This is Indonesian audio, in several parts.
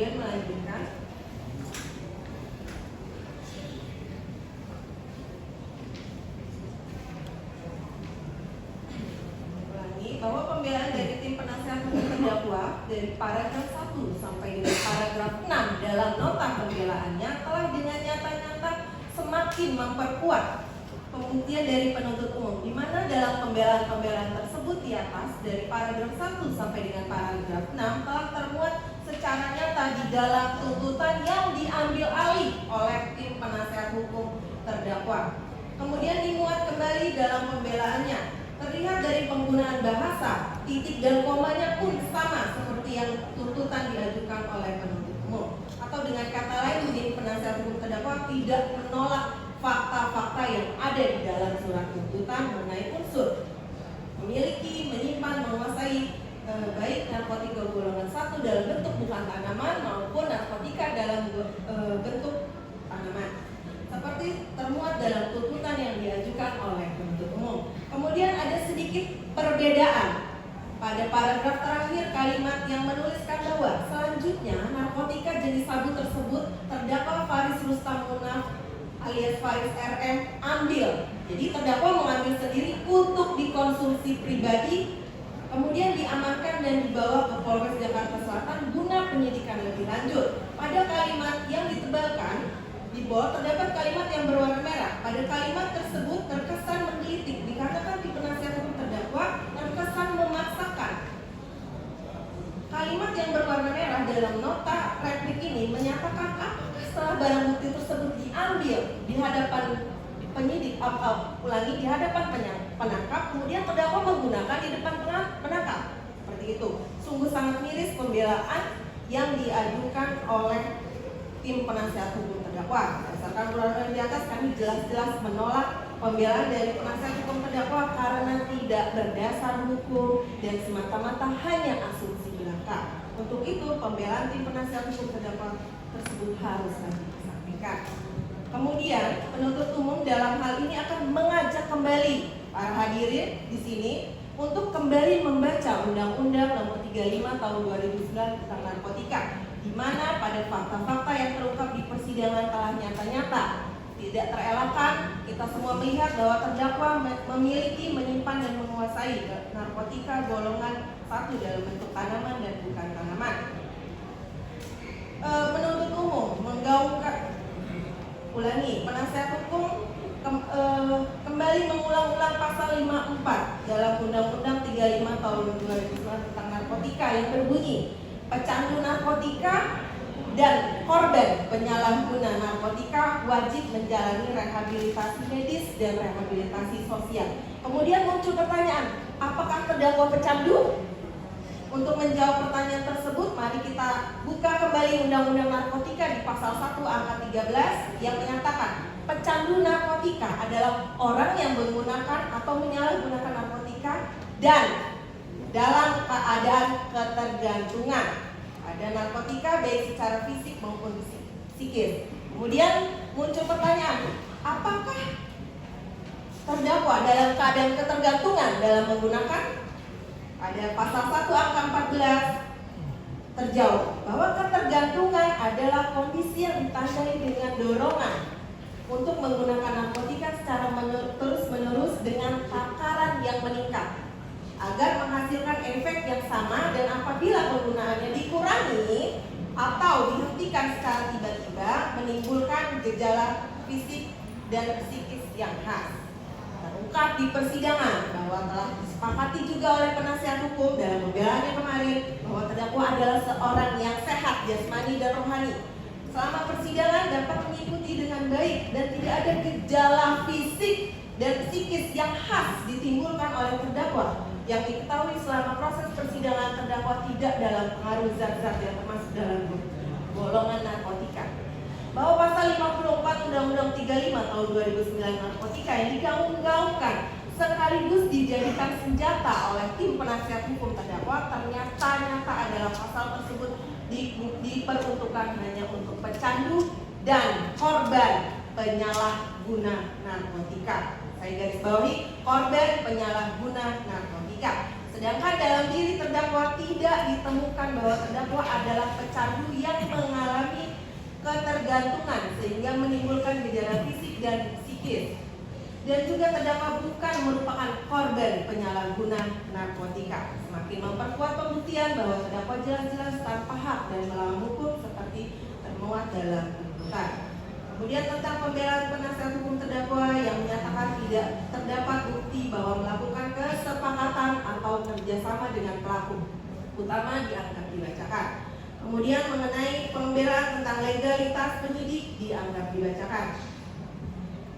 kemudian melanjutkan. Bahwa pembelaan dari tim penasehat hukum terdakwa dari paragraf 1 sampai dengan paragraf 6 dalam nota pembelaannya telah dengan nyata-nyata semakin memperkuat pembuktian dari penuntut umum, di mana dalam pembelaan-pembelaan tersebut di atas dari paragraf 1 sampai dengan paragraf 6 telah termuat secara nyata di dalam tuntutan yang diambil alih oleh tim penasehat hukum terdakwa. Kemudian dimuat kembali dalam pembelaannya. Terlihat dari penggunaan bahasa, titik dan komanya pun sama seperti yang tuntutan diajukan oleh penuntut umum. Atau dengan kata lain, tim penasehat hukum terdakwa tidak menolak fakta-fakta yang ada di dalam surat tuntutan mengenai unsur memiliki, menyimpan, menguasai baik narkotika golongan 1 dalam bentuk bukan tanaman maupun narkotika dalam bentuk tanaman, seperti termuat dalam tuntutan yang diajukan oleh penuntut umum. Kemudian ada sedikit perbedaan pada paragraf terakhir kalimat yang menuliskan bahwa selanjutnya narkotika jenis sabu tersebut terdakwa Faris Rustam Munaf alias Faris RM ambil. Jadi terdakwa mengambil sendiri untuk dikonsumsi pribadi, kemudian diamankan dan dibawa ke Polres Jakarta Selatan guna penyidikan lebih lanjut. Pada kalimat yang ditebalkan di bawah terdapat kalimat yang berwarna merah. Pada kalimat tersebut terkesan menggelitik, dikatakan di penasehat hukum terdakwa terkesan memaksakan. Kalimat yang berwarna merah dalam nota replik ini menyatakan apakah setelah barang bukti tersebut diambil di hadapan penyidik, ulangi, di hadapan penangkap, kemudian terdakwa menggunakan di depan penangkap. Seperti itu. Sungguh sangat miris pembelaan yang diajukan oleh tim penasehat hukum terdakwa. Berdasarkan uraian di atas, kami jelas-jelas menolak pembelaan dari penasihat hukum terdakwa karena tidak berdasar hukum dan semata-mata hanya asumsi belaka. Untuk itu, pembelaan tim penasihat hukum terdakwa tersebut harus disampaikan. Kemudian, penuntut umum dalam hal ini akan mengajak kembali para hadirin di sini untuk kembali membaca Undang-Undang Nomor 35 Tahun 2009 tentang narkotika, di mana pada fakta-fakta yang terungkap di persidangan telah nyata-nyata. Tidak terelakkan, kita semua melihat bahwa terdakwa memiliki, menyimpan dan menguasai narkotika golongan 1 dalam bentuk tanaman dan bukan tanaman. Penuntut umum menggaungkan, penasihat hukum kembali mengulang-ulang pasal 54 dalam Undang-Undang 35 Tahun 2009 tentang narkotika yang berbunyi, pecandu narkotika dan korban penyalahguna narkotika wajib menjalani rehabilitasi medis dan rehabilitasi sosial. Kemudian muncul pertanyaan, apakah terdakwa pecandu? Untuk menjawab pertanyaan tersebut, mari kita buka kembali Undang-Undang Narkotika di pasal 1 angka 13 yang menyatakan pecandu narkotika adalah orang yang menggunakan atau menyalahgunakan narkotika dan dalam keadaan ketergantungan. Ada narkotika baik secara fisik maupun psikis. Kemudian muncul pertanyaan, apakah terdakwa dalam keadaan ketergantungan dalam menggunakan? Ada pasal 1 angka 14 terjawab bahwa ketergantungan adalah kondisi yang ditandai dengan dorongan untuk menggunakan narkotika secara terus-menerus dengan takaran yang meningkat agar menghasilkan efek yang sama, dan apabila penggunaannya dikurangi atau dihentikan secara tiba-tiba menimbulkan gejala fisik dan psikis yang khas. Terungkap di persidangan bahwa telah disepakati juga oleh penasihat hukum dalam pembelaannya kemarin bahwa terdakwa adalah seorang yang sehat jasmani dan rohani. Selama persidangan dapat mengikuti dengan baik dan tidak ada gejala fisik dan psikis yang khas ditimbulkan oleh terdakwa. Yang diketahui selama proses persidangan, terdakwa tidak dalam pengaruh zat-zat yang termasuk dalam golongan narkotika. Bahwa pasal 54 Undang-Undang 35 Tahun 2009 narkotika yang digaung-gaungkan sekaligus dijadikan senjata oleh tim penasihat hukum terdakwa ternyata adalah pasal tersebut diperuntukkan hanya untuk pecandu dan korban penyalahguna narkotika. Saya garis bawahi, korban penyalahguna narkotika. Sedangkan dalam diri terdakwa tidak ditemukan bahwa terdakwa adalah pecandu yang mengalami ketergantungan sehingga menimbulkan gejala fisik dan psikis. Dan juga terdakwa bukan merupakan korban penyalahguna narkotika. Semakin memperkuat pembuktian bahwa terdakwa jelas-jelas tanpa hak dan melawan hukum seperti termuat dalam tuntutan. Kemudian tentang pembelaan penasihat hukum terdakwa yang menyatakan tidak terdapat bukti bahwa melakukan kesepakatan atau kerjasama dengan pelaku, utama dianggap dibacakan. Kemudian mengenai pembelaan tentang legalitas penyidik dianggap dibacakan.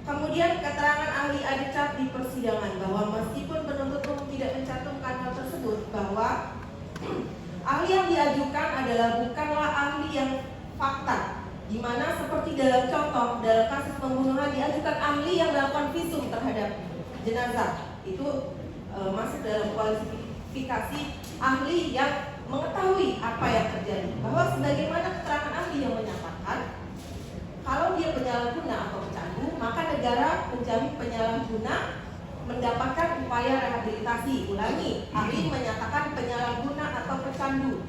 Kemudian keterangan ahli advokat di persidangan bahwa meskipun penuntut umum tidak mencantumkan hal tersebut, bahwa ahli yang diajukan adalah bukanlah ahli yang fakta, di mana seperti dalam contoh dalam kasus pembunuhan diajukan ahli yang melakukan visum terhadap jenazah, itu masuk dalam kualifikasi ahli yang mengetahui apa yang terjadi. Bahwa sebagaimana keterangan ahli yang menyatakan kalau dia penyalahguna atau pecandu, maka negara menjamin penyalahguna mendapatkan upaya rehabilitasi. Ulangi, ahli menyatakan penyalahguna atau pecandu.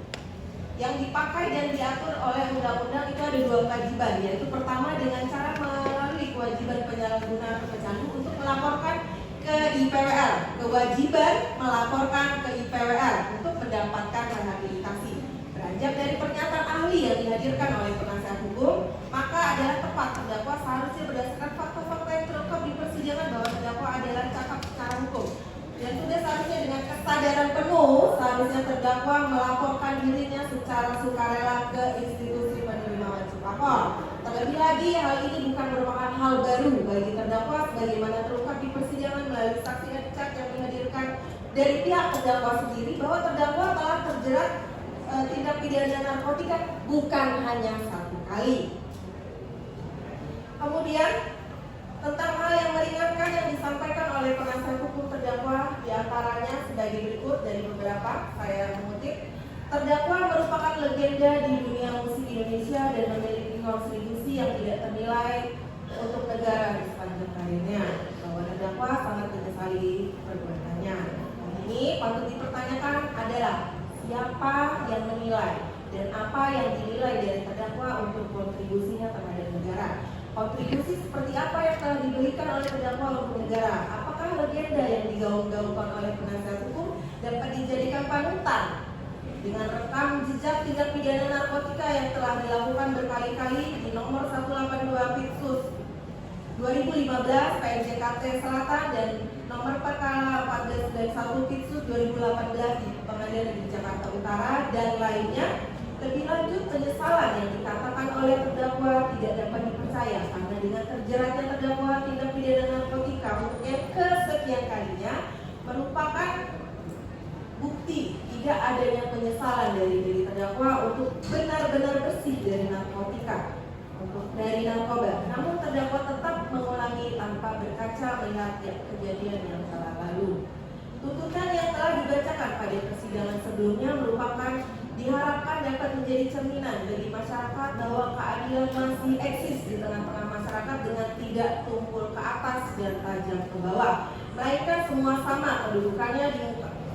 Yang dipakai dan diatur oleh undang-undang itu ada dua kewajiban, yaitu pertama dengan cara melalui kewajiban penyalahguna atau pecandu untuk melaporkan ke IPWR, kewajiban melaporkan ke IPWR untuk mendapatkan rehabilitasi. Beranjak dari pernyataan ahli yang dihadirkan oleh penasihat hukum, maka adalah tepat terdakwa seharusnya berdasarkan fakta-fakta yang terungkap di persidangan bahwa terdakwa adalah cakap secara hukum. Dan sudah seharusnya dengan kesadaran penuh, seharusnya terdakwa melaporkan dirinya secara sukarela ke institusi penerima wajib lapor. Terlebih lagi, hal ini bukan merupakan hal baru bagi terdakwa, sebagaimana terungkap di persidangan melalui saksi advokat yang menghadirkan dari pihak terdakwa sendiri bahwa terdakwa telah terjerat tindak pidana narkotika bukan hanya satu kali. Kemudian tentang hal yang meringankan yang disampaikan oleh penasihat hukum terdakwa, diantaranya sebagai berikut dari beberapa, saya mengutip. Terdakwa merupakan legenda di dunia musik Indonesia dan memiliki kontribusi yang tidak ternilai untuk negara di sepanjang karirnya. Bahwa terdakwa sangat menyesali perbuatannya. Ini patut dipertanyakan adalah siapa yang menilai dan apa yang dinilai dari terdakwa untuk kontribusinya terhadap negara. Kontribusi seperti apa yang telah diberikan oleh terdakwa untuk negara? Apakah legenda yang digaung-gaungkan oleh penasihat hukum dapat dijadikan panutan dengan rekam jejak tindak pidana narkotika yang telah dilakukan berkali-kali di nomor 182 Pitsus 2015 PNJKT Selatan dan nomor perkara 1491 Pitsus 2018 di Pengadilan Negeri Jakarta Utara dan lainnya. Lebih lanjut, penyesalan yang dikatakan oleh terdakwa tidak dapat dipercaya karena dengan terjeratnya terdakwa tindak pidana narkotika untuk yang kesekian kalinya merupakan bukti tidak adanya penyesalan dari diri terdakwa untuk benar-benar bersih dari narkotika, dari narkoba. Namun terdakwa tetap mengulangi tanpa berkaca melihat kejadian yang telah lalu. Tuntutan yang telah dibacakan pada persidangan sebelumnya merupakan diharapkan dapat menjadi cerminan bagi masyarakat bahwa keadilan masih eksis di tengah-tengah masyarakat dengan tidak tumpul ke atas dan tajam ke bawah, melainkan semua sama kedudukannya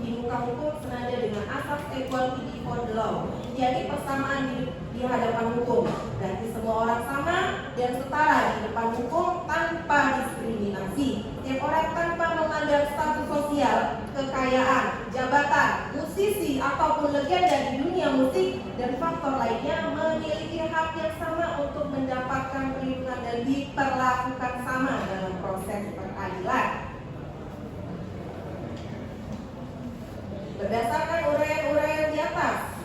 di muka hukum senada dengan asas equality before the law, yaitu persamaan di hadapan hukum. Berarti semua orang sama dan setara di depan hukum tanpa diskriminasi. Setiap orang tanpa memandang status sosial, kekayaan, jabatan, musisi ataupun legenda di dunia musik dan faktor lainnya memiliki hak yang sama untuk mendapatkan perlindungan dan diperlakukan sama dalam proses peradilan. Berdasarkan uraian-uraian di atas,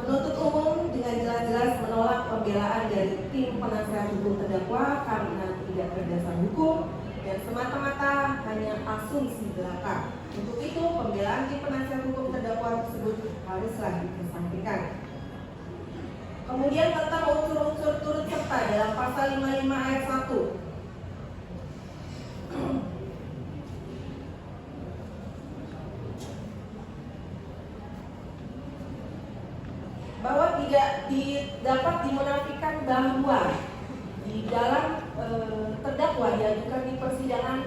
penuntut umum dengan jelas-jelas menolak pembelaan dari tim penasihat hukum terdakwa karena tidak berdasar hukum dan semata-mata hanya asumsi belaka. Untuk itu, pembelaan tim penasihat hukum terdakwa tersebut haruslah dikesampingkan. Kemudian tentang unsur-unsur turut serta dalam pasal 55 ayat 1. Bahwa tidak dapat dimunafikan bahwa di dalam terdakwa diajukan di persidangan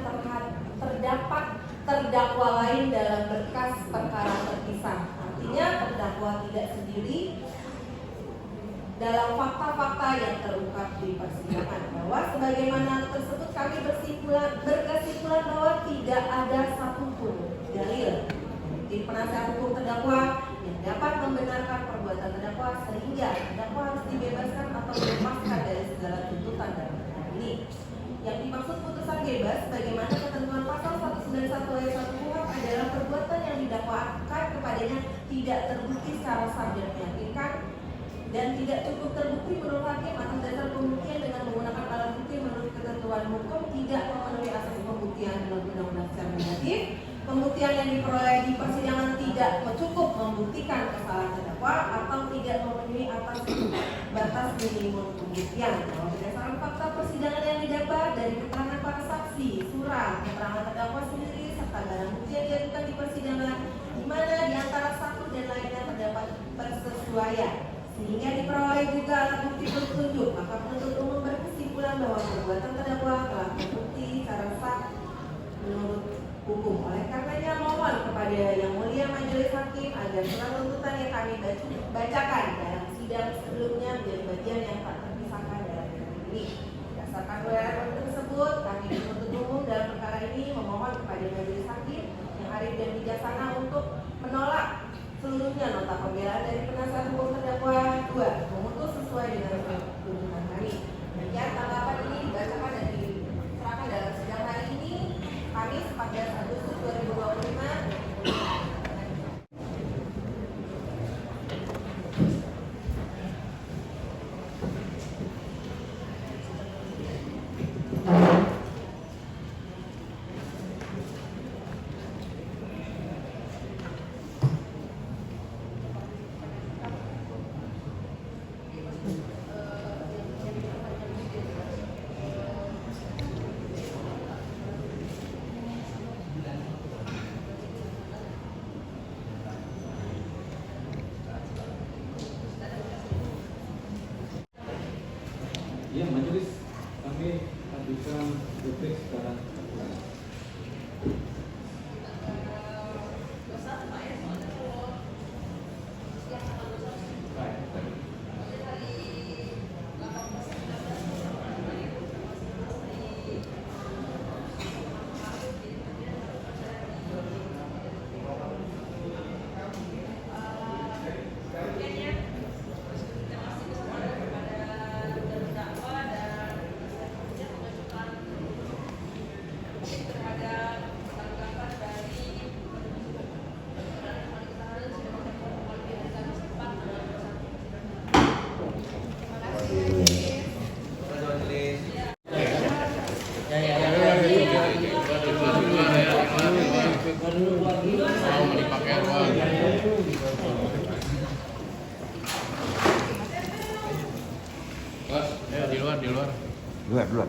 terdapat terdakwa lain dalam berkas perkara terpisah. Artinya terdakwa tidak sendiri dalam fakta-fakta yang terungkap di persidangan, bahwa sebagaimana tersebut kami berkesimpulan bahwa tidak ada satupun dalil di penasihat hukum terdakwa yang dapat membenarkan perbuatan terdakwa sehingga terdakwa harus dibebaskan atau dilepaskan dari segala tuntutan dalam perkara ini. Yang dimaksud putusan bebas bagaimana ketentuan pasal 191 ayat 1 KUHP adalah perbuatan yang didakwakan kepadanya tidak terbukti secara sah dan meyakinkan dan tidak cukup terbukti menurut hakim atas dasar pembuktian dengan menggunakan alat bukti menurut ketentuan hukum, tidak memenuhi asas pembuktian dalam undang-undang secara negatif. Pembuktian yang diperoleh di persidangan tidak cukup membuktikan kesalahan terdakwa atau tidak memenuhi atas batas minimum pembuktian. Bahwa berdasarkan fakta persidangan yang didapat dari keterangan para saksi, surat, keterangan terdakwa sendiri serta barang bukti yang diajukan di persidangan, di mana di antara satu dan lainnya terdapat persesuaian, sehingga diperoleh juga alat bukti petunjuk, maka penuntut umum berkesimpulan bahwa perbuatan terdakwa telah terbukti secara sah menurut hukum. Oleh karenanya mohon kepada Yang Mulia Majelis Hakim agar surat tuntutan yang kami bacakan dalam sidang sebelumnya menjadi bagian yang tak terpisahkan dalam perkara ini. Berdasarkan uraian tersebut, kami penuntut umum dalam perkara ini memohon kepada Majelis Hakim yang arif dan bijaksana untuk menolak seluruhnya nota pembelaan dari penasihat hukum terdakwa 2, memutus sesuai dengan tuntutan kami. Demikian tanggapan ini dibacakan dan diserahkan dalam sidang hari ini, Kamis 14 Agustus 2025. Ya, majelis kami ajukan duplik sekarang. Di luar. Di luar.